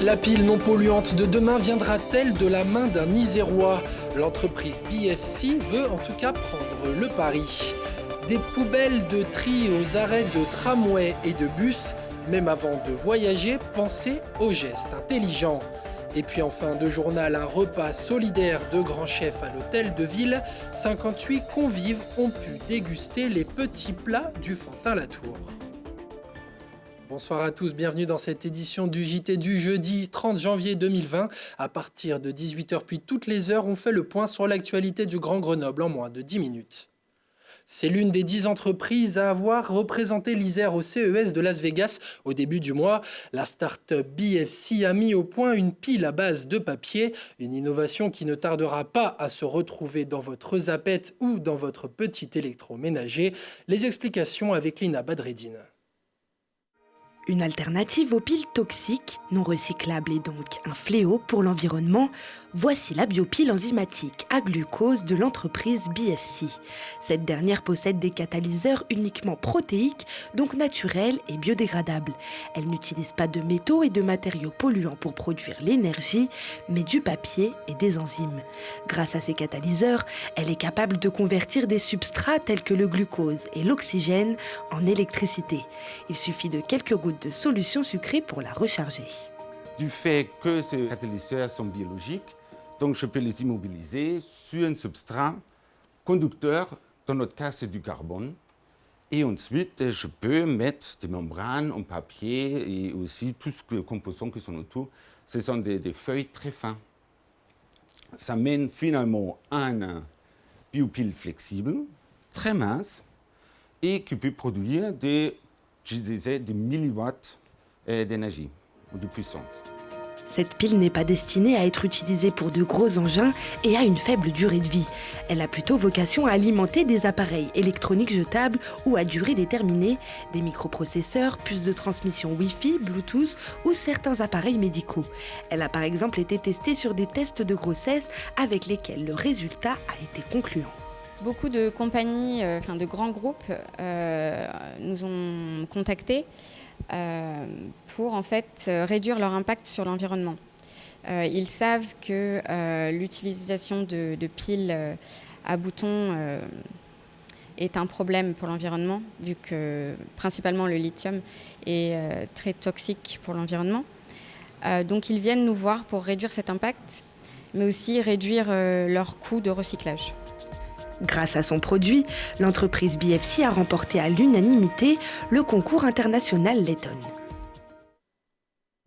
La pile non polluante de demain viendra-t-elle de la main d'un Isérois? L'entreprise BFC veut en tout cas prendre le pari. Des poubelles de tri aux arrêts de tramway et de bus, même avant de voyager, pensez aux gestes intelligents. Et puis en fin de journal, un repas solidaire de grands chefs à l'hôtel de ville. 58 convives ont pu déguster les petits plats du Fantin-Latour. Bonsoir à tous, bienvenue dans cette édition du JT du jeudi 30 janvier 2020. À partir de 18h puis toutes les heures, on fait le point sur l'actualité du Grand Grenoble en moins de 10 minutes. C'est l'une des 10 entreprises à avoir représenté l'Isère au CES de Las Vegas au début du mois. La start-up BFC a mis au point une pile à base de papier, une innovation qui ne tardera pas à se retrouver dans votre zappette ou dans votre petit électroménager. Les explications avec Lina Badreddine. Une alternative aux piles toxiques, non recyclables et donc un fléau pour l'environnement, voici la biopile enzymatique à glucose de l'entreprise BFC. Cette dernière possède des catalyseurs uniquement protéiques, donc naturels et biodégradables. Elle n'utilise pas de métaux et de matériaux polluants pour produire l'énergie, mais du papier et des enzymes. Grâce à ces catalyseurs, elle est capable de convertir des substrats tels que le glucose et l'oxygène en électricité. Il suffit de quelques gouttes de solution sucrée pour la recharger. Du fait que ces catalyseurs sont biologiques, donc je peux les immobiliser sur un substrat conducteur, dans notre cas c'est du carbone, et ensuite je peux mettre des membranes en papier et aussi tous les composants qui sont autour. Ce sont des feuilles très fines. Ça mène finalement à un biopile flexible, très mince, et qui peut produire des milliwatts d'énergie ou de puissance. Cette pile n'est pas destinée à être utilisée pour de gros engins et a une faible durée de vie. Elle a plutôt vocation à alimenter des appareils électroniques jetables ou à durée déterminée, des microprocesseurs, puces de transmission Wi-Fi, Bluetooth ou certains appareils médicaux. Elle a par exemple été testée sur des tests de grossesse avec lesquels le résultat a été concluant. Beaucoup de compagnies, de grands groupes nous ont contactés pour en fait réduire leur impact sur l'environnement. Ils savent que l'utilisation de piles à boutons est un problème pour l'environnement, vu que principalement le lithium est très toxique pour l'environnement. Donc ils viennent nous voir pour réduire cet impact, mais aussi réduire leurs coûts de recyclage. Grâce à son produit, l'entreprise BFC a remporté à l'unanimité le concours international Letton.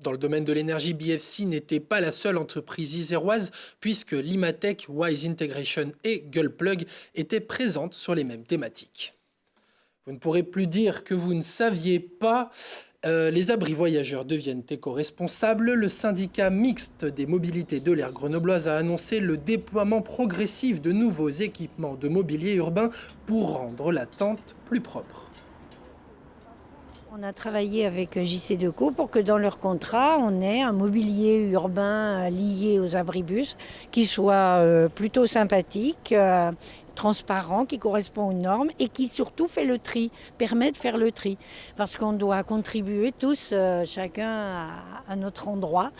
Dans le domaine de l'énergie, BFC n'était pas la seule entreprise iséroise puisque Limatech, Wise Integration et Gullplug étaient présentes sur les mêmes thématiques. Vous ne pourrez plus dire que vous ne saviez pas. Les abris voyageurs deviennent éco-responsables. Le syndicat mixte des mobilités de l'aire grenobloise a annoncé le déploiement progressif de nouveaux équipements de mobilier urbain pour rendre la tente plus propre. On a travaillé avec JC-Deco pour que dans leur contrat, on ait un mobilier urbain lié aux abribus qui soit plutôt sympathique, transparent, qui correspond aux normes et qui surtout fait le tri, permet de faire le tri. Parce qu'on doit contribuer tous, chacun à notre endroit,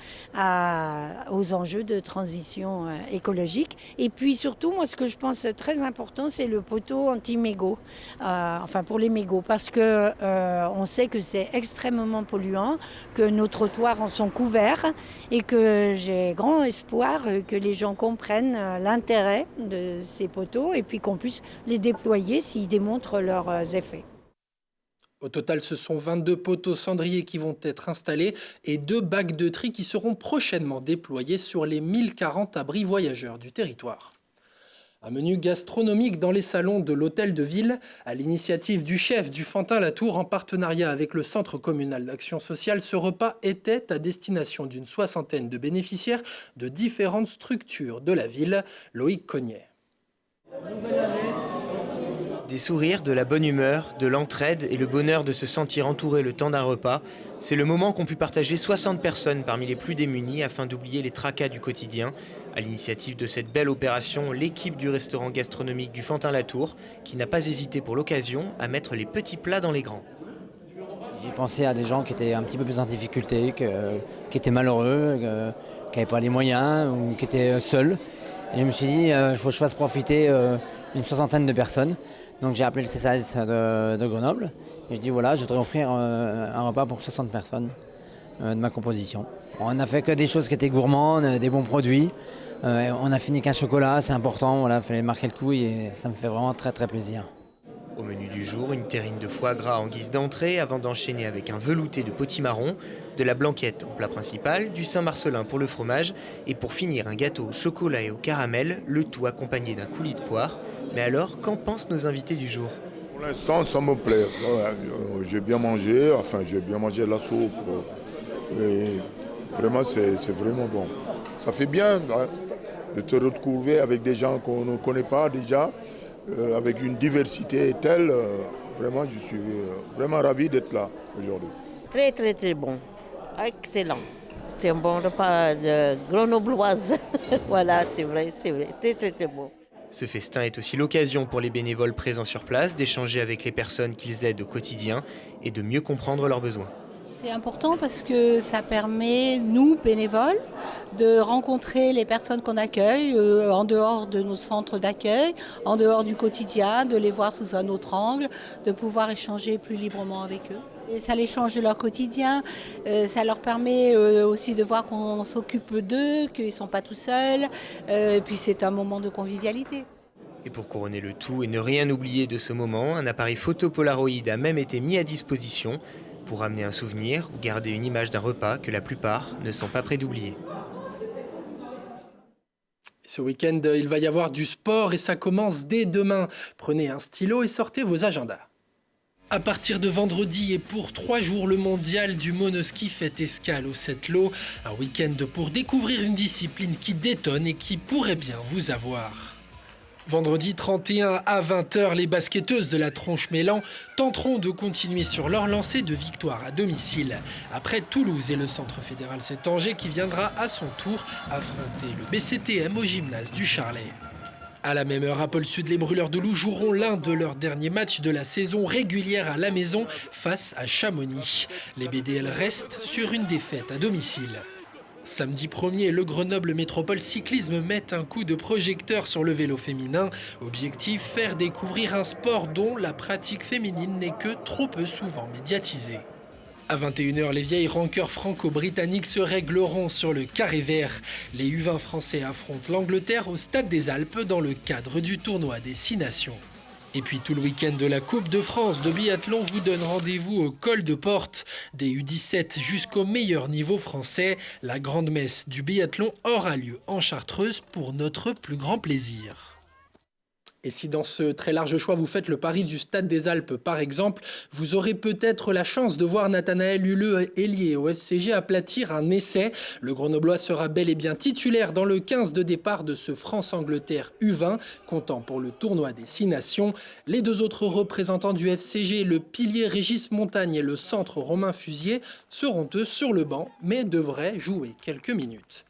aux enjeux de transition écologique. Et puis surtout, moi ce que je pense très important, c'est le poteau anti-mégots, pour les mégots, parce que on sait que c'est extrêmement polluant, que nos trottoirs en sont couverts et que j'ai grand espoir que les gens comprennent l'intérêt de ces poteaux et puis qu'on puisse les déployer s'ils démontrent leurs effets. Au total, ce sont 22 poteaux cendriers qui vont être installés et 2 bacs de tri qui seront prochainement déployés sur les 1040 abris voyageurs du territoire. Un menu gastronomique dans les salons de l'hôtel de ville, à l'initiative du chef du Fantin-Latour en partenariat avec le Centre communal d'action sociale. Ce repas était à destination d'une 60aine de bénéficiaires de différentes structures de la ville. Loïc Cognet. Des sourires, de la bonne humeur, de l'entraide et le bonheur de se sentir entouré le temps d'un repas, c'est le moment qu'ont pu partager 60 personnes parmi les plus démunis afin d'oublier les tracas du quotidien. À l'initiative de cette belle opération, l'équipe du restaurant gastronomique du Fantin-Latour, qui n'a pas hésité pour l'occasion à mettre les petits plats dans les grands. J'ai pensé à des gens qui étaient un petit peu plus en difficulté, qui étaient malheureux, qui n'avaient pas les moyens ou qui étaient seuls. Et je me suis dit, il faut que je fasse profiter une soixantaine de personnes. Donc j'ai appelé le CCAS de Grenoble. Et je dis voilà, je voudrais offrir un repas pour 60 personnes de ma composition. On n'a fait que des choses qui étaient gourmandes, des bons produits. On a fini qu'un chocolat, c'est important, voilà, il fallait marquer le coup et ça me fait vraiment très très plaisir. Au menu du jour, une terrine de foie gras en guise d'entrée avant d'enchaîner avec un velouté de potimarron, de la blanquette en plat principal, du Saint-Marcellin pour le fromage et pour finir un gâteau au chocolat et au caramel, le tout accompagné d'un coulis de poire. Mais alors, qu'en pensent nos invités du jour? Pour l'instant, ça me plaît. J'ai bien mangé, j'ai bien mangé la soupe. Et vraiment, c'est vraiment bon. Ça fait bien de te retrouver avec des gens qu'on ne connaît pas déjà. Avec une diversité telle, vraiment, je suis vraiment ravi d'être là aujourd'hui. Très, très, très bon. Excellent. C'est un bon repas de grenobloise. Voilà, c'est vrai, c'est très, très bon. Ce festin est aussi l'occasion pour les bénévoles présents sur place d'échanger avec les personnes qu'ils aident au quotidien et de mieux comprendre leurs besoins. C'est important parce que ça permet, nous, bénévoles, de rencontrer les personnes qu'on accueille en dehors de nos centres d'accueil, en dehors du quotidien, de les voir sous un autre angle, de pouvoir échanger plus librement avec eux. Et ça les change de leur quotidien, ça leur permet aussi de voir qu'on s'occupe d'eux, qu'ils ne sont pas tout seuls, et puis c'est un moment de convivialité. Et pour couronner le tout et ne rien oublier de ce moment, un appareil photo Polaroid a même été mis à disposition pour amener un souvenir ou garder une image d'un repas que la plupart ne sont pas prêts d'oublier. Ce week-end, il va y avoir du sport et ça commence dès demain. Prenez un stylo et sortez vos agendas. À partir de vendredi et pour 3 jours, le mondial du monoski fait escale au Sept-Lô. Un week-end pour découvrir une discipline qui détonne et qui pourrait bien vous avoir. Vendredi 31 à 20h, les basketteuses de la Tronche-Mélan tenteront de continuer sur leur lancée de victoire à domicile. Après Toulouse et le Centre fédéral Sétanger qui viendra à son tour affronter le BCTM au gymnase du Charlet. À la même heure, à Pôle Sud, les Brûleurs de Loups joueront l'un de leurs derniers matchs de la saison régulière à la maison face à Chamonix. Les BDL restent sur une défaite à domicile. Samedi 1er, le Grenoble Métropole Cyclisme met un coup de projecteur sur le vélo féminin. Objectif, faire découvrir un sport dont la pratique féminine n'est que trop peu souvent médiatisée. À 21h, les vieilles rancœurs franco-britanniques se régleront sur le carré vert. Les U20 français affrontent l'Angleterre au Stade des Alpes dans le cadre du tournoi des 6 nations. Et puis tout le week-end de la Coupe de France de biathlon vous donne rendez-vous au col de Porte. Des U17 jusqu'au meilleur niveau français, la grande messe du biathlon aura lieu en Chartreuse pour notre plus grand plaisir. Et si dans ce très large choix vous faites le pari du Stade des Alpes par exemple, vous aurez peut-être la chance de voir Nathanaël Huleux, ailier au FCG, aplatir un essai. Le Grenoblois sera bel et bien titulaire dans le 15 de départ de ce France-Angleterre U20, comptant pour le tournoi des 6 nations. Les deux autres représentants du FCG, le pilier Régis Montagne et le centre Romain Fusier, seront eux sur le banc, mais devraient jouer quelques minutes.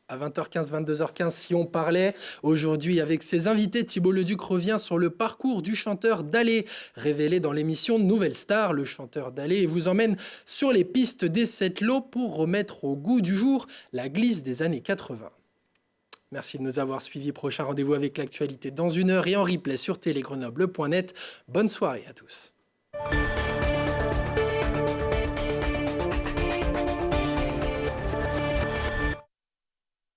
À 20h15, 22h15, si on parlait aujourd'hui avec ses invités, Thibault Leduc revient sur le parcours du chanteur Dalé, révélé dans l'émission Nouvelle Star. Le chanteur Dalé vous emmène sur les pistes des Sept-Lô pour remettre au goût du jour la glisse des années 80. Merci de nous avoir suivis. Prochain rendez-vous avec l'actualité dans 1 heure et en replay sur télégrenoble.net. Bonne soirée à tous.